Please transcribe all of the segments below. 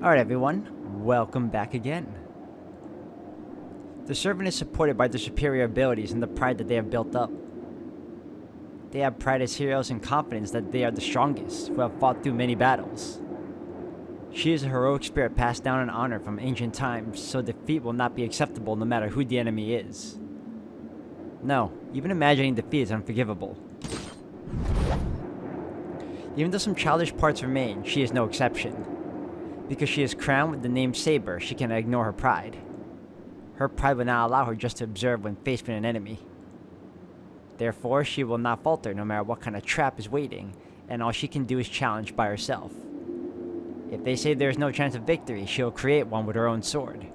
Alright everyone, welcome back again. The servant is supported by their superior abilities and the pride that they have built up. They have pride as heroes and confidence that they are the strongest, who have fought through many battles. She is a heroic spirit passed down in honor from ancient times, so defeat will not be acceptable no matter who the enemy is. No, even imagining defeat is unforgivable. Even though some childish parts remain, she is no exception. Because she is crowned with the name Saber, she cannot ignore her pride. Her pride will not allow her just to observe when faced with an enemy. Therefore, she will not falter no matter what kind of trap is waiting, and all she can do is challenge by herself. If they say there is no chance of victory, she will create one with her own sword.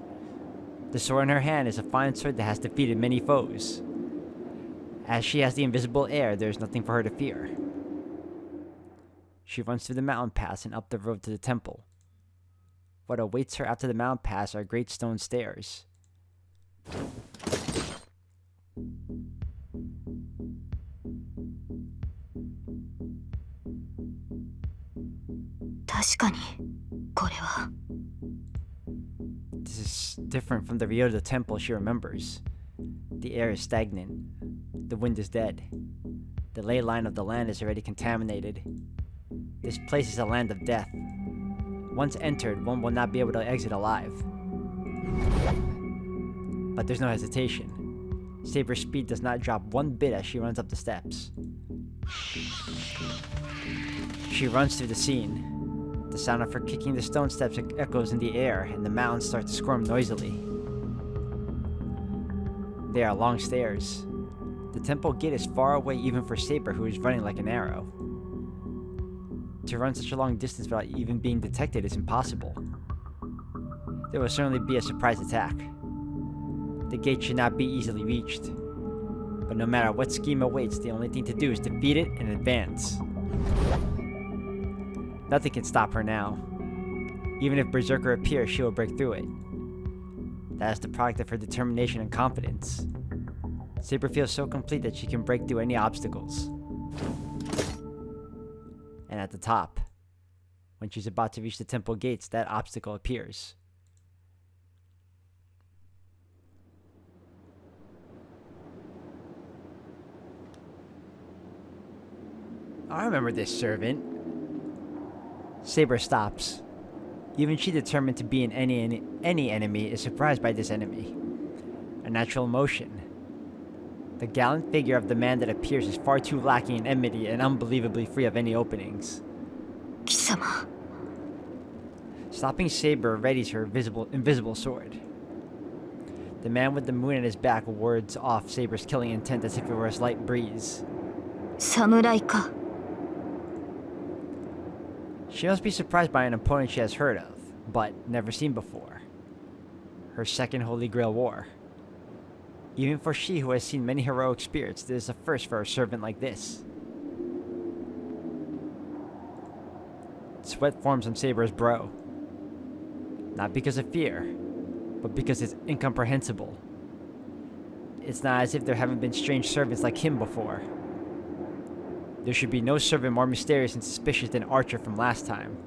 The sword in her hand is a fine sword that has defeated many foes. As she has the invisible air, there is nothing for her to fear. She runs through the mountain pass and up the road to the temple. What awaits her after the mountain pass are great stone stairs. 確かに、これは。 This is different from the Ryoto temple she remembers. The air is stagnant. The wind is dead. The ley line of the land is already contaminated. This place is a land of death. Once entered, one will not be able to exit alive. But there's no hesitation. Saber's speed does not drop one bit as she runs up the steps. She runs through the scene. The sound of her kicking the stone steps echoes in the air, and the mountains start to squirm noisily. They are long stairs. The temple gate is far away even for Saber, who is running like an arrow. To run such a long distance without even being detected is impossible. There will certainly be a surprise attack. The gate should not be easily reached. But no matter what scheme awaits, the only thing to do is defeat it and advance. Nothing can stop her now. Even if Berserker appears, she will break through it. That is the product of her determination and confidence. Saber feels so complete that she can break through any obstacles. And at the top, when she's about to reach the temple gates, that obstacle appears. I remember this servant. Saber stops. Even she, determined to be in any enemy, is surprised by this enemy. A natural emotion. The gallant figure of the man that appears is far too lacking in enmity and unbelievably free of any openings. 貴様。 Stopping Saber readies her invisible sword. The man with the moon at his back wards off Saber's killing intent as if it were a slight breeze. 侍か。 She must be surprised by an opponent she has heard of, but never seen before. Her second Holy Grail war. Even for she who has seen many heroic spirits, this is a first for a servant like this. Sweat forms on Saber's brow. Not because of fear, but because it's incomprehensible. It's not as if there haven't been strange servants like him before. There should be no servant more mysterious and suspicious than Archer from last time.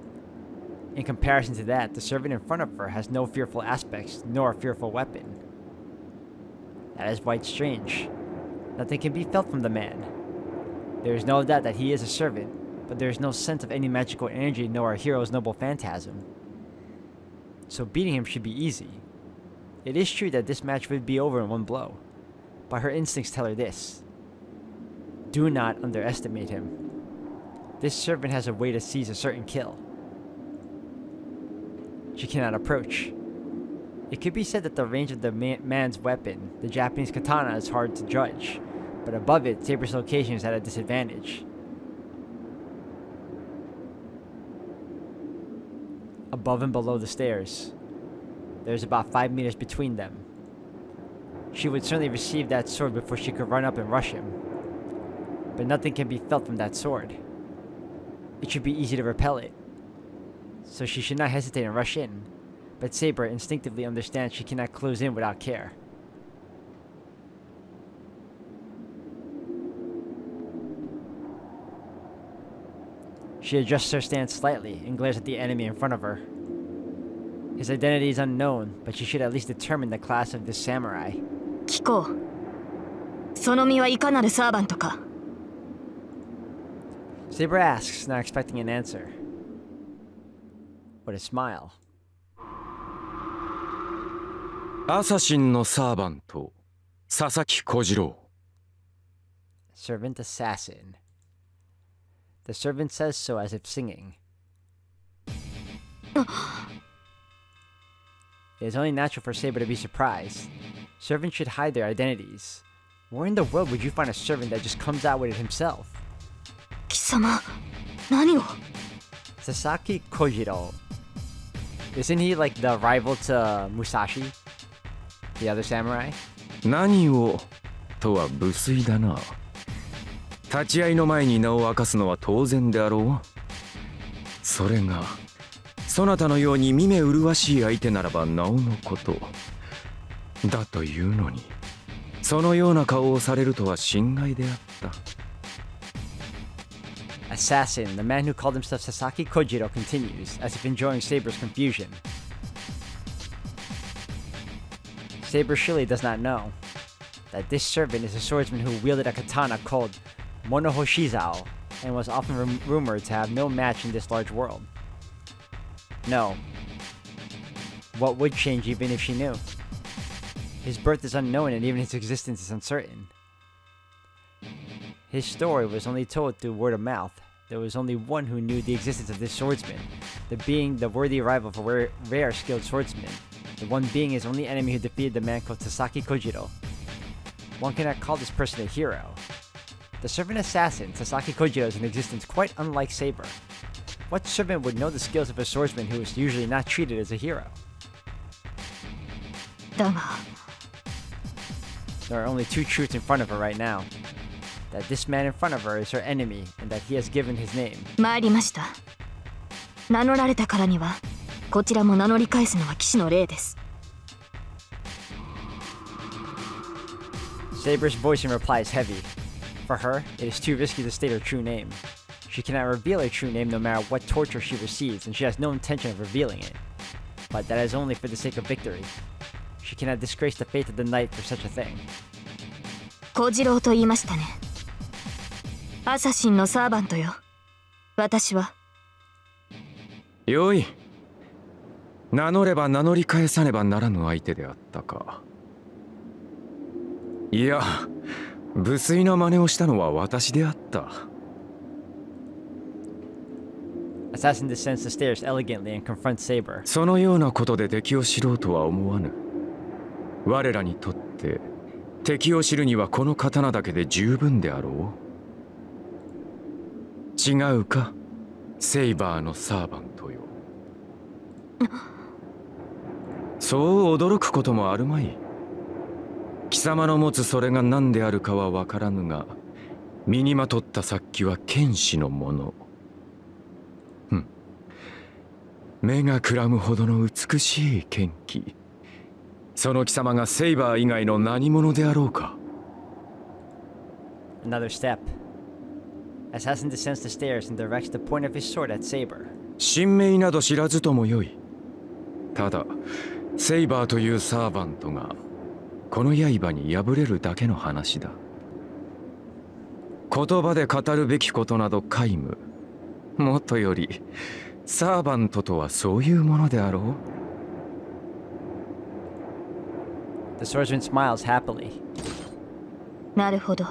In comparison to that, the servant in front of her has no fearful aspects, nor a fearful weapon. That is why it's strange. Nothing can be felt from the man. There is no doubt that he is a servant, but there is no sense of any magical energy nor a hero's noble phantasm. So beating him should be easy. It is true that this match would be over in one blow, but her instincts tell her this. Do not underestimate him. This servant has a way to seize a certain kill. She cannot approach. It could be said that the range of the man's weapon, the Japanese katana, is hard to judge, but above it, Saber's location is at a disadvantage. Above and below the stairs, there's about 5 meters between them. She would certainly receive that sword before she could run up and rush him. But nothing can be felt from that sword. It should be easy to repel it. So she should not hesitate and rush in. But Saber instinctively understands she cannot close in without care. She adjusts her stance slightly and glares at the enemy in front of her. His identity is unknown, but you should at least determine the class of this samurai. 聞こう。その身はいかなるサーバントか。Saber asks, not expecting an answer. What a smile. アサシンのサーバント、佐々木小次郎。Servant assassin. The servant says so as if singing. It is only natural for Saber to be surprised. Servants should hide their identities. Where in the world would you find a servant that just comes out with it himself? 貴様、何を。 Sasaki Kojirou. Isn't he like the rival to Musashi? The other samurai? 何をとは無粋だな。立ち会いの前に名を明かすのは当然であろう。それがそなたのように見目麗しい相手ならばなおのことだというのに、そのような顔をされるとは心外であった。Assassin, the man who called himself Sasaki Kojirou, continues, as if enjoying Saber's confusion. Saber surely does not know that this servant is a swordsman who wielded a katana called Monohoshizao and was often rumored to have no match in this large world. No. What would change even if she knew? His birth is unknown and even his existence is uncertain. His story was only told through word of mouth. There was only one who knew the existence of this swordsman, the being the worthy rival for rare skilled swordsmen. The one being his only enemy who defeated the man called Sasaki Kojirou. One cannot call this person a hero. The servant assassin, Sasaki Kojirou, is in existence quite unlike Saber. What servant would know the skills of a swordsman who is usually not treated as a hero? だが、 There are only two truths in front of her right now. That this man in front of her is her enemy, and that he has given his name. 参りました。名乗られたからには、こちらも名乗り返すのは騎士の礼です。 Saber's voice in reply is heavy. For her, it is too risky to state her true name. She cannot reveal her true name no matter what torture she receives, and she has no intention of revealing it. But that is only for the sake of victory. She cannot disgrace the faith of the knight for such a thing. 小次郎と言いましたね。アサシンのサーバントよ。私は。よい。名乗れば名乗り返さねばならぬ相手であったか。いや、無粋な真似をしたのは私であった。Assassin descends the stairs elegantly and confronts Saber. そのようなことで敵を知ろうとは思わぬ。我らにとって敵を知るにはこの刀だけで十分であろう。違うか、セイバーのサーバントよ。そう驚くこともあるまい。貴様の持つそれが何であるかは分からぬが、身にまとった殺気は剣士のもの。目がくらむほどの美しい剣気。その貴様がセイバー以外の何者であろうか。Another step. Assassin descends the stairs and directs the point of his sword at Saber. 神名など知らずともよい。ただ、セイバーというサーバントがこの刃に敗れるだけの話だ。言葉で語るべきことなど皆無。もっとより、サーバントとはそういうものであろう。The swordsman smiles happily. なるほど。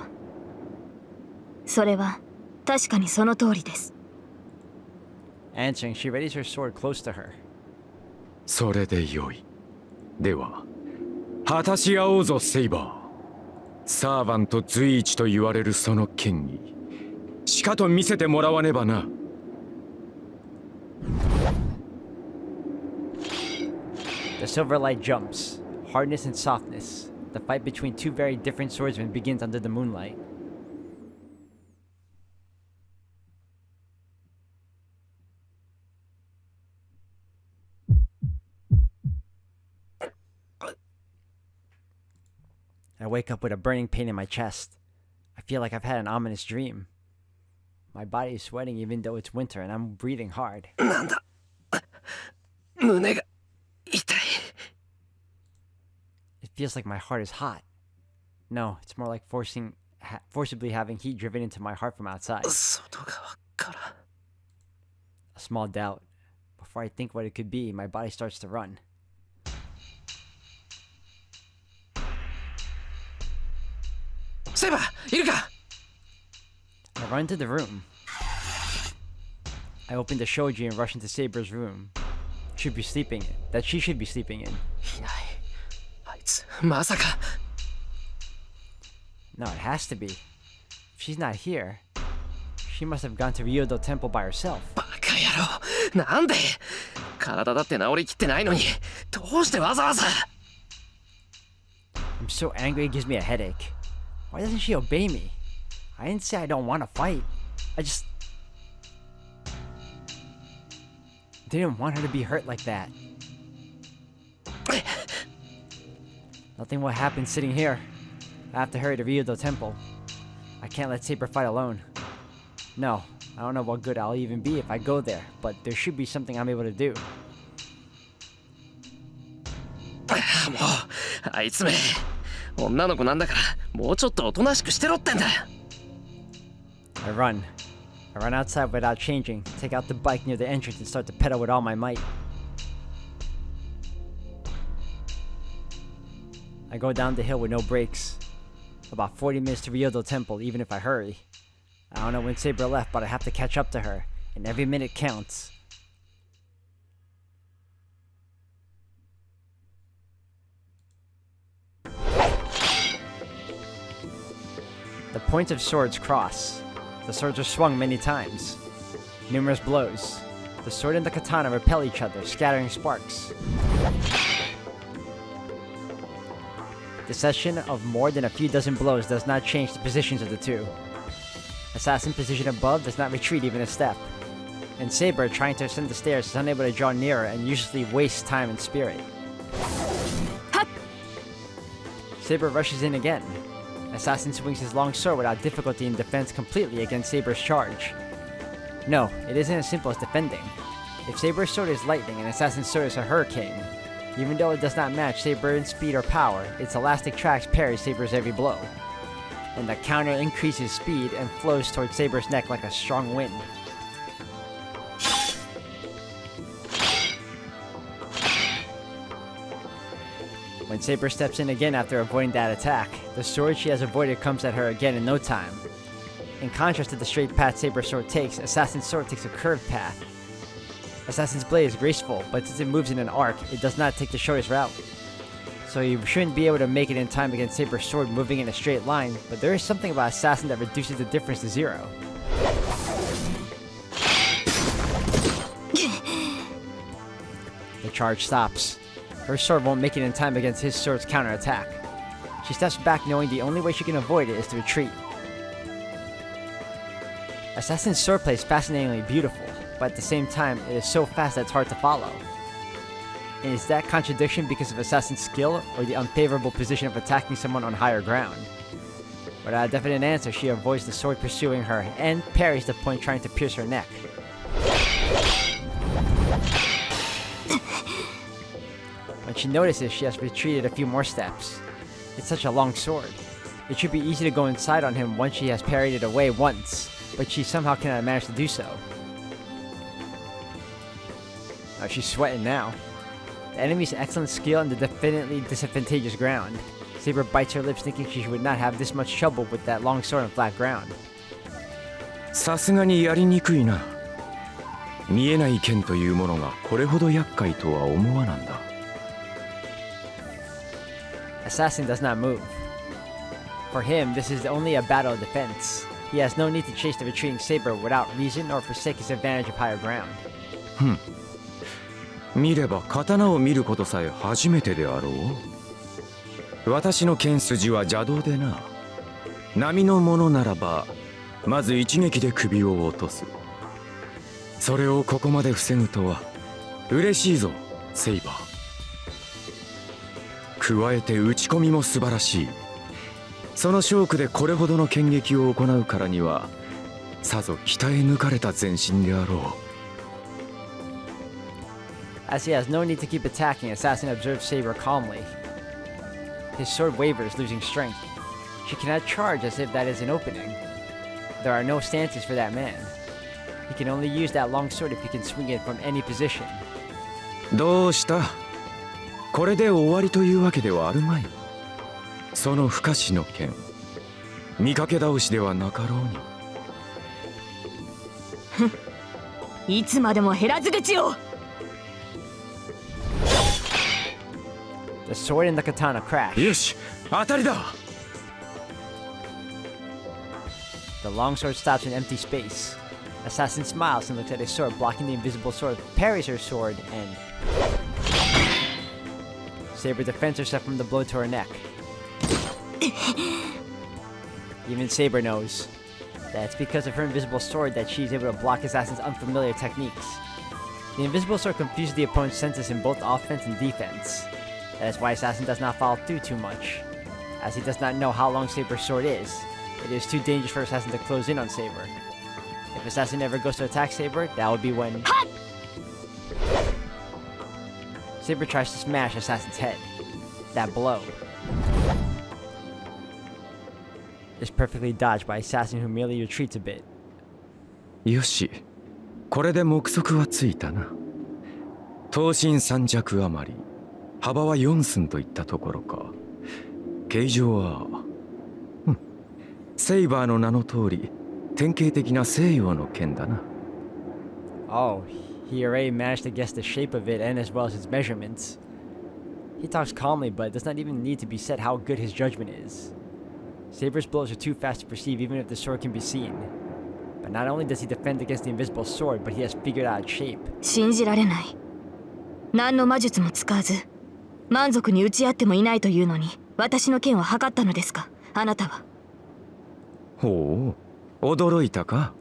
それは確かにその通りです。Answering, she readies her sword close to her. それでよい。では、果たし合おうぞ、セイバー。サーバント随一と言われるその剣に、しかと見せてもらわねばな。The silver light jumps. Hardness and softness. The fight between two very different swordsmen begins under the moonlight. I wake up with a burning pain in my chest. I feel like I've had an ominous dream. My body is sweating even though it's winter and I'm breathing hard. なんだ胸が feels like my heart is hot. No, it's more like forcibly having heat driven into my heart from outside. 外側から A small doubt. Before I think what it could be, my body starts to run. セイバーいるか I run to the room. I open the shoji and rush into Saber's room. She should be sleeping in. いないあいつまさか No, it has to be. If she's not here, she must have gone to Ryodo Temple by herself. バカ野郎なんで体だって治りきってないのにどうしてわざわざ I'm so angry it gives me a headache. Why doesn't she obey me? I didn't say I don't want to fight. I just didn't want her to be hurt like that. Nothing will happen sitting here. I have to hurry to Ryodo Temple. I can't let Saber fight alone. No, I don't know what good I'll even be if I go there, but there should be something I'm able to do. もうあいつめ女の子なんだからもうちょっとおとなしくしてろってんだ I run outside without changing, take out the bike near the entrance and start to pedal with all my might. I go down the hill with no brakes. About 40 minutes to Ryodo Temple, even if I hurry. I don't know when Saber left, but I have to catch up to her, and every minute counts. The points of swords cross. The swords are swung many times. Numerous blows. The sword and the katana repel each other, scattering sparks. The session of more than a few dozen blows does not change the positions of the two. Assassin position above does not retreat even a step. And Saber, trying to ascend the stairs, is unable to draw nearer and usually wastes time and spirit. Saber rushes in again. Assassin swings his long sword without difficulty in defense completely against Saber's charge. No, it isn't as simple as defending. If Saber's sword is lightning and Assassin's sword is a hurricane, even though it does not match Saber in speed or power, its elastic tracks parry Saber's every blow. And the counter increases speed and flows towards Saber's neck like a strong wind. When Saber steps in again after avoiding that attack, the sword she has avoided comes at her again in no time. In contrast to the straight path Saber's sword takes, Assassin's sword takes a curved path. Assassin's blade is graceful, but since it moves in an arc, it does not take the shortest route. So you shouldn't be able to make it in time against Saber's sword moving in a straight line, but there is something about Assassin that reduces the difference to zero. The charge stops. Her sword won't make it in time against his sword's counterattack. She steps back knowing the only way she can avoid it is to retreat. Assassin's swordplay is fascinatingly beautiful, but at the same time, it is so fast that it's hard to follow. And is that contradiction because of Assassin's skill, or the unfavorable position of attacking someone on higher ground? Without a definite answer, she avoids the sword pursuing her, and parries the point trying to pierce her neck. When she notices, she has retreated a few more steps. It's such a long sword. It should be easy to go inside on him once she has parried it away once, but she somehow cannot manage to do so. Oh, she's sweating now. The enemy's excellent skill and the definitely disadvantageous ground. Saber bites her lips thinking she would not have this much trouble with that long sword on flat ground. さすがにやりにくいな。見えない剣というものがこれほど厄介とは思わなんだ。Assassin does not move. For him, this is only a battle of defense. He has no need to chase the retreating Saber without reason or forsake his advantage of higher ground. 見れば刀を見ることさえ初めてであろう。私の剣筋は邪道でな。波のものならばまず一撃で首を落とす。それをここまで防ぐとは嬉しいぞ、セイバー。加えて打ち込みも素晴らしい。その勝負でこれほどの剣撃を行うからにはさぞ鍛え抜かれた全身であろう。As he has no need to keep attacking, Assassin observes Saber calmly. His sword wavers, losing strength. She cannot charge as if that is an opening. There are no stances for that man. He can only use that long sword if he can swing it from any position. どうした？これで終わりというわけではあるまい。その不可視の剣、見かけ倒しではなかろうに。いつまでも減らず口を。The sword and the katana crash. よし、当たりだ。The longsword stops in empty space. Assassin smiles and looks at his sword, blocking the invisible sword, parries her sword, and Saber defends herself from the blow to her neck. Even Saber knows that it's because of her invisible sword that she's able to block Assassin's unfamiliar techniques. The invisible sword confuses the opponent's senses in both offense and defense. That is why Assassin does not follow through too much, as he does not know how long Saber's sword is. It is too dangerous for Assassin to close in on Saber. If Assassin ever goes to attack Saber, that would be when Saber tries to smash Assassin's head. That blow is perfectly dodged by Assassin, who merely retreats a bit. よし、これで目測はついたな。刀身3尺余り、幅は4寸といったところか。形状は、セイバーの名の通り、典型的な西洋の剣だな。Oh, he already managed to guess the shape of it and as well as its measurements. He talks calmly, but it does not even need to be said how good his judgment is. Saber's blows are too fast to perceive even if the sword can be seen. But not only does he defend against the invisible sword, but he has figured out its shape. 信じられない。何の魔術も使わず、満足に打ち合ってもいないというのに、私の剣を測ったのですか、あなたは。ほう、驚いたか。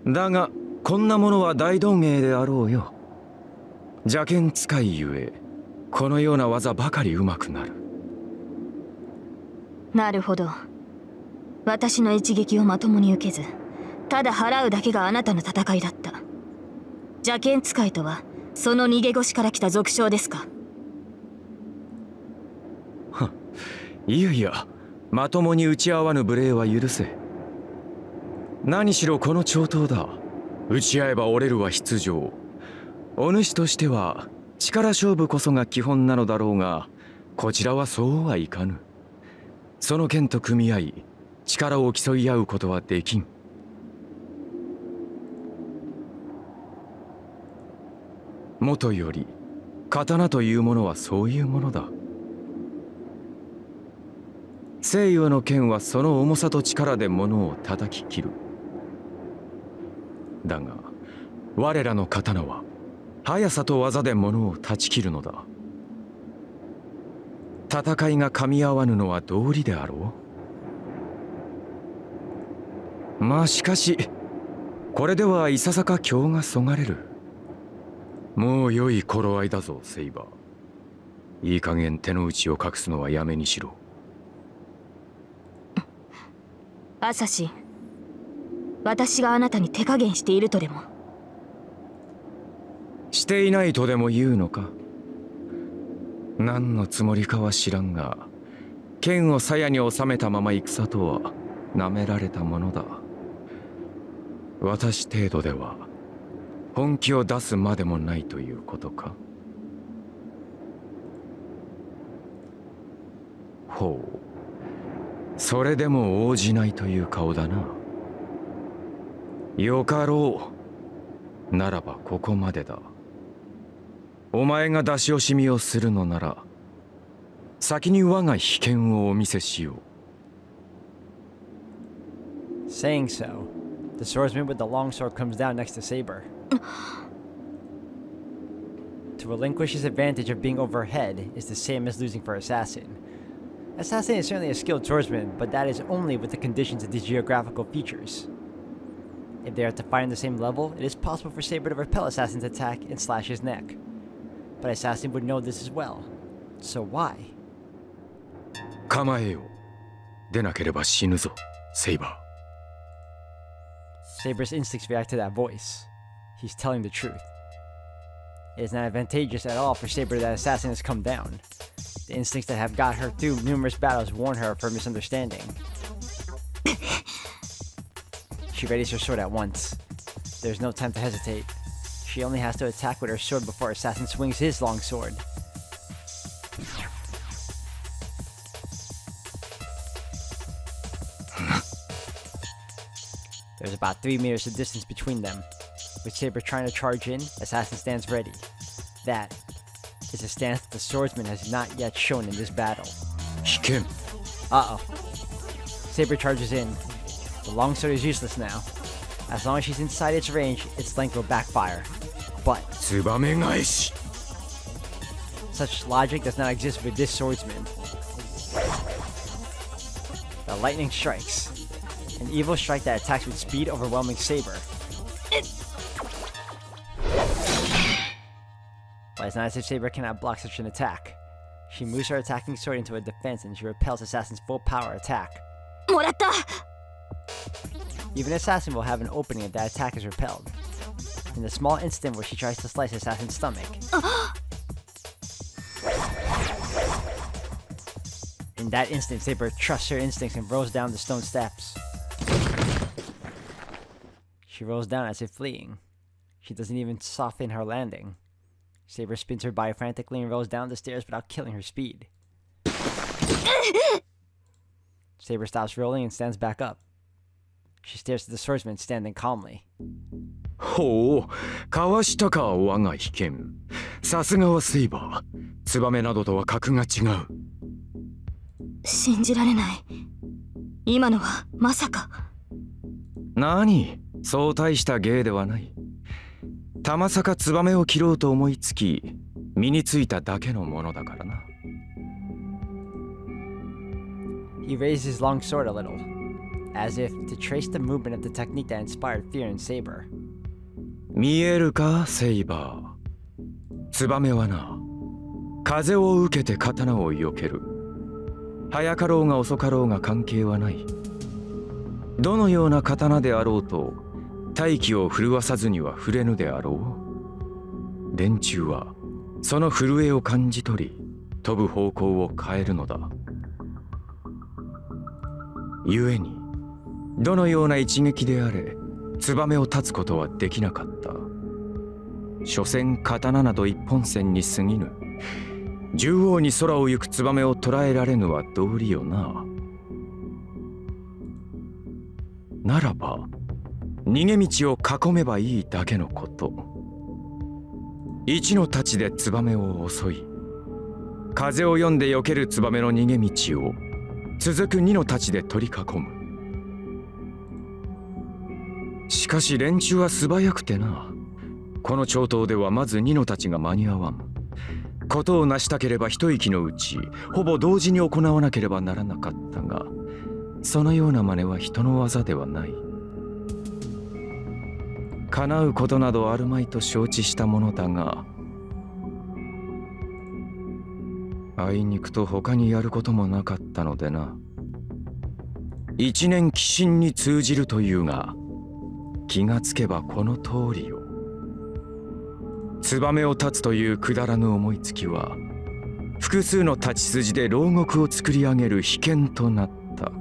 だが、こんなものは大道芸であろうよ。邪剣使いゆえ、このような技ばかり上手くなる。なるほど。私の一撃をまともに受けず、ただ払うだけがあなたの戦いだった。邪剣使いとは、その逃げ腰から来た俗称ですか。いやいや、まともに打ち合わぬ無礼は許せ。何しろこの長刀だ。打ち合えば折れるは必定。お主としては力勝負こそが基本なのだろうが、こちらはそうはいかぬ。その剣と組み合い、力を競い合うことはできん。もとより刀というものはそういうものだ。西洋の剣はその重さと力で物を叩き切る。だが我らの刀は速さと技で物を断ち切るのだ。戦いが噛み合わぬのは道理であろう。まあしかしこれではいささか興がそがれる。もう良い頃合いだぞセイバー。いい加減手の内を隠すのはやめにしろ。アサシン、私があなたに手加減しているとでも。していないとでも言うのか。何のつもりかは知らんが、剣を鞘に収めたまま戦とはなめられたものだ。私程度では本気を出すまでもないということか。ほう、それでも応じないという顔だな。よかろう。ならばここまでだ。お前が出し惜しみをするのなら、先に我が秘剣をお見せしよう。Saying so, the swordsman with the long sword comes down next to Saber. To relinquish his advantage of being overhead is the same as losing for Assassin. Assassin is certainly a skilled swordsman, but that is only with the conditions of these geographical features. If they are to fight on the same level, it is possible for Saber to repel Assassin's attack and slash his neck. But Assassin would know this as well. So why? 構えよ。でなければ死ぬぞ、セイバー。Saber's instincts react to that voice. He's telling the truth. It is not advantageous at all for Saber that Assassin has come down. The instincts that have got her through numerous battles warn her of her misunderstanding. She readies her sword at once. There's no time to hesitate. She only has to attack with her sword before Assassin swings his long sword. There's about 3 meters of distance between them. With Saber trying to charge in, Assassin stands ready. That is a stance that the swordsman has not yet shown in this battle. 危険 Uh-oh. Saber charges in. The longsword is useless now. As long as she's inside its range, its length will backfire. But ツバメ返し such logic does not exist with this swordsman. The lightning strikes. An evil strike that attacks with speed, overwhelming Saber. But it's not as if Saber cannot block such an attack. She moves her attacking sword into a defense and she repels Assassin's full power attack. もらった。 Even Assassin will have an opening if that attack is repelled. In the small instant where she tries to slice Assassin's stomach. In that instant, Saber trusts her instincts and rolls down the stone steps. She rolls down as if fleeing. She doesn't even soften her landing. Saber spins her body frantically and rolls down the stairs without killing her speed. Saber stops rolling and stands back up. She stares at the swordsman standing calmly. ほうかわしたか我が被験さすがはセイバーツバメなどとは格が違う信じられない。今のはまさか。何そう大した芸ではないたまさかツバメを切ろうと思いつき身についただけのものだからな He raised his long sword a little, as if to trace the movement of the technique that inspired fear in Saber. 見えるかセイバーツバメはな風を受けて刀を避ける早かろうが遅かろうが関係はないどのような刀であろうと大気を震わさずには触れぬであろう連中はその震えを感じ取り飛ぶ方向を変えるのだ故にどのような一撃であれツバメを立つことはできなかった所詮刀など一本線に過ぎぬ縦横に空を行くツバメを捉えられぬは道理よなならば逃げ道を囲めばいいだけのこと一の太刀でツバメを襲い風を読んで避けるツバメの逃げ道を続く二の太刀で取り囲むしかし連中は素早くてなこの長刀ではまず二の太刀が間に合わんことを成したければ一息のうちほぼ同時に行わなければならなかったがそのような真似は人の技ではない叶うことなどあるまいと承知したものだがあいにくと他にやることもなかったのでな一年寄進に通じるというが気がつけばこの通りよツバメを立つというくだらぬ思いつきは複数の立ち筋で牢獄を作り上げる秘剣となった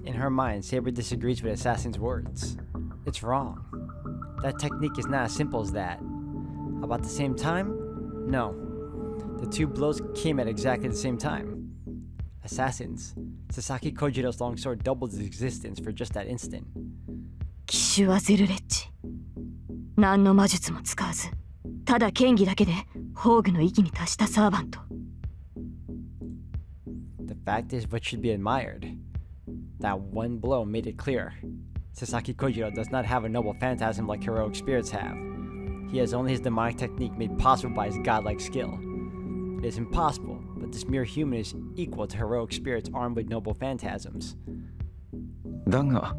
In her mind, Saber disagrees with Assassin's words. It's wrong. That technique is not as simple as that. About the same time? No. The two blows came at exactly the same time. Assassin's, Sasaki Kojirou's longsword doubled its existence for just that instant. 騎手はゼルレッジ。何の魔術も使わず、ただ剣技だけで宝具の域に達したサーバント。The fact is what should be admired. That one blow made it clear. Sasaki Kojirou does not have a noble phantasm like heroic spirits have. He has only his demonic technique made possible by his godlike skill. It is impossible, but this mere human is equal to heroic spirits armed with noble phantasms. だが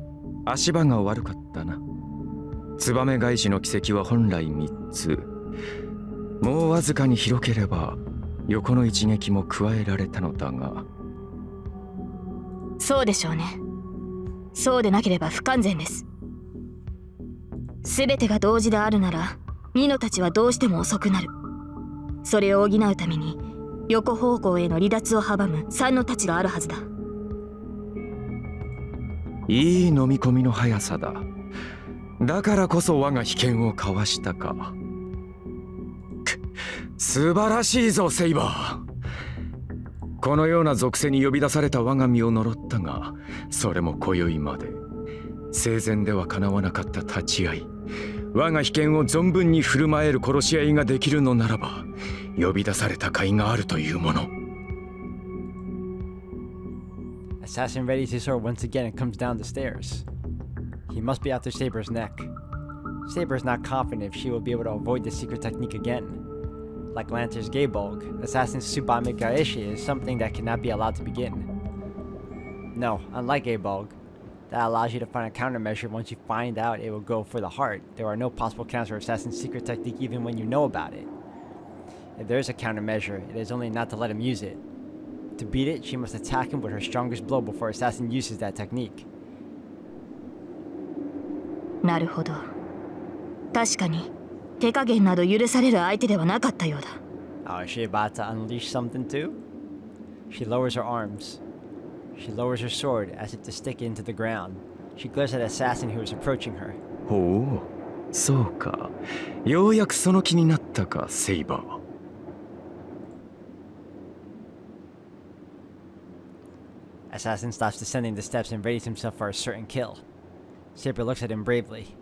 足場が悪かったなツバメ返しの軌跡は本来3つもうわずかに広ければ横の一撃も加えられたのだがそうでしょうねそうでなければ不完全です全てが同時であるならニノたちはどうしても遅くなるそれを補うために横方向への離脱を阻む3の太刀があるはずだ。いい飲み込みの速さだ。だからこそ我が秘剣をかわしたか。素晴らしいぞセイバー。このような属性に呼び出された我が身を呪ったが、それも今宵まで生前ではかなわなかった立ち合い、我が秘剣を存分に振る舞える殺し合いができるのならば、呼び出された甲斐があるというもの。Assassin readies his sword once again and comes down the stairs. He must be after Saber's neck. Saber is not confident if she will be able to avoid the secret technique again. Like Lancer's Gaybolg, Assassin's Tsubame Gaeshi is something that cannot be allowed to begin. No, unlike Gaybolg, that allows you to find a countermeasure once you find out it will go for the heart. There are no possible counters for Assassin's secret technique even when you know about it. If there is a countermeasure, it is only not to let him use it. To beat it, she must attack him with her strongest blow before Assassin uses that technique. なるほど。確かに手加減など許される相手ではなかったようだ。Oh, is she about to unleash something too? She lowers her arms. She lowers her sword as if to stick it into the ground. She glares at the assassin who is approaching her. ほう、そうか。ようやくその気になったか、セイバー。Assassin stops descending the steps and readies himself for a certain kill. Saber looks at him bravely.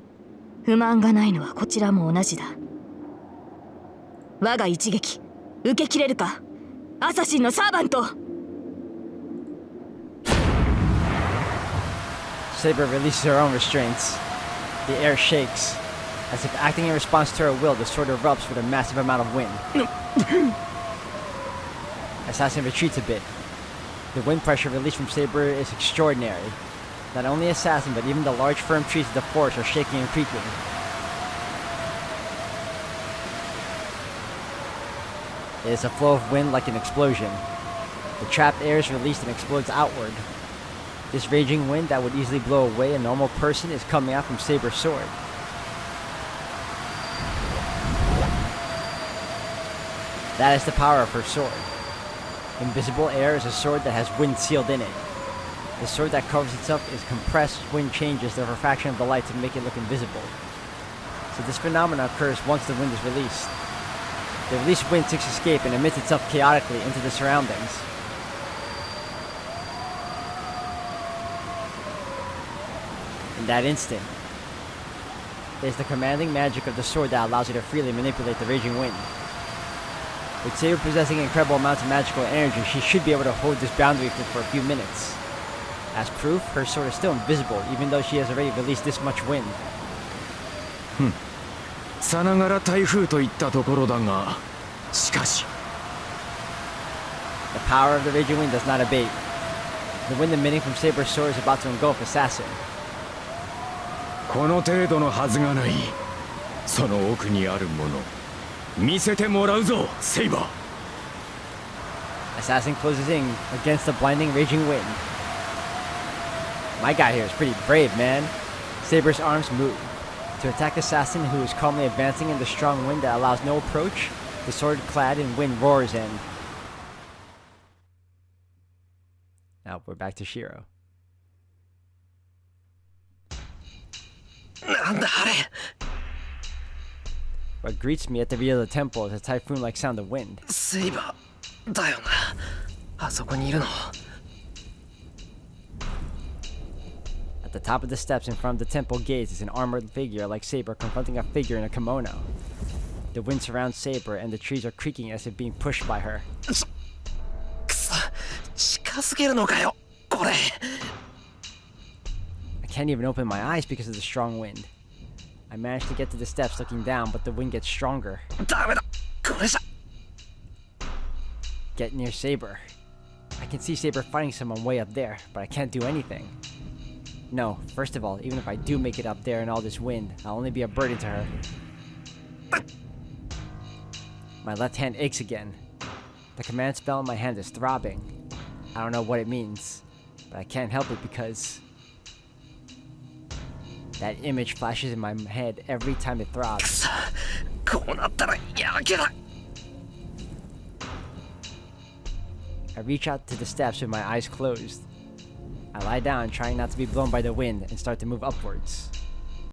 不満がないのはこちらも同じだ。我が一撃受け切れるか、アサシンのサーバント。Saber releases her own restraints. The air shakes. As if acting in response to her will, the sword erupts with a massive amount of wind. Assassin retreats a bit. The wind pressure released from Saber is extraordinary. Not only Assassin, but even the large firm trees of the forest are shaking and creaking. It is a flow of wind like an explosion. The trapped air is released and explodes outward. This raging wind that would easily blow away a normal person is coming out from Saber's sword. That is the power of her sword. Invisible air is a sword that has wind sealed in it. The sword that covers itself is compressed wind changes the refraction of the light to make it look invisible. So this phenomenon occurs once the wind is released. The released wind seeks escape and emits itself chaotically into the surroundings. In that instant, it is the commanding magic of the sword that allows you to freely manipulate the raging wind. With Saber possessing incredible amounts of magical energy, she should be able to hold this boundary for a few minutes. As proof, her sword is still invisible, even though she has already released this much wind. さながら台風といったところだが、しかし。The power of the raging wind does not abate. The wind emitting from Saber's sword is about to engulf Assassin. この程度のはずがない。その奥にあるもの、見せてもらうぞ、セイバー。Assassin closes in against the blinding raging wind. My guy here is pretty brave, man. Saber's arms move. To attack Assassin, who is calmly advancing in the strong wind that allows no approach, the sword clad in wind roars in. Now we're back to Shiro. なんだあれ。 What greets me at the rear of the temple is a typhoon-like sound of wind. セイバーだよな。あそこにいるの。At the top of the steps in front of the temple gates is an armored figure like Saber confronting a figure in a kimono. The wind surrounds Saber and the trees are creaking as if being pushed by her. くそ、近すぎるのかよ、これ。I can't even open my eyes because of the strong wind. I managed to get to the steps looking down, but the wind gets stronger. ダメだ、これじゃ。Get near Saber. I can see Saber fighting someone way up there, but I can't do anything. No, first of all, even if I do make it up there in all this wind, I'll only be a burden to her. My left hand aches again. The command spell in my hand is throbbing. I don't know what it means, but I can't help it because that image flashes in my head every time it throbs. こうなったらやけだ。I reach out to the steps with my eyes closed. I lie down, trying not to be blown by the wind, and start to move upwards.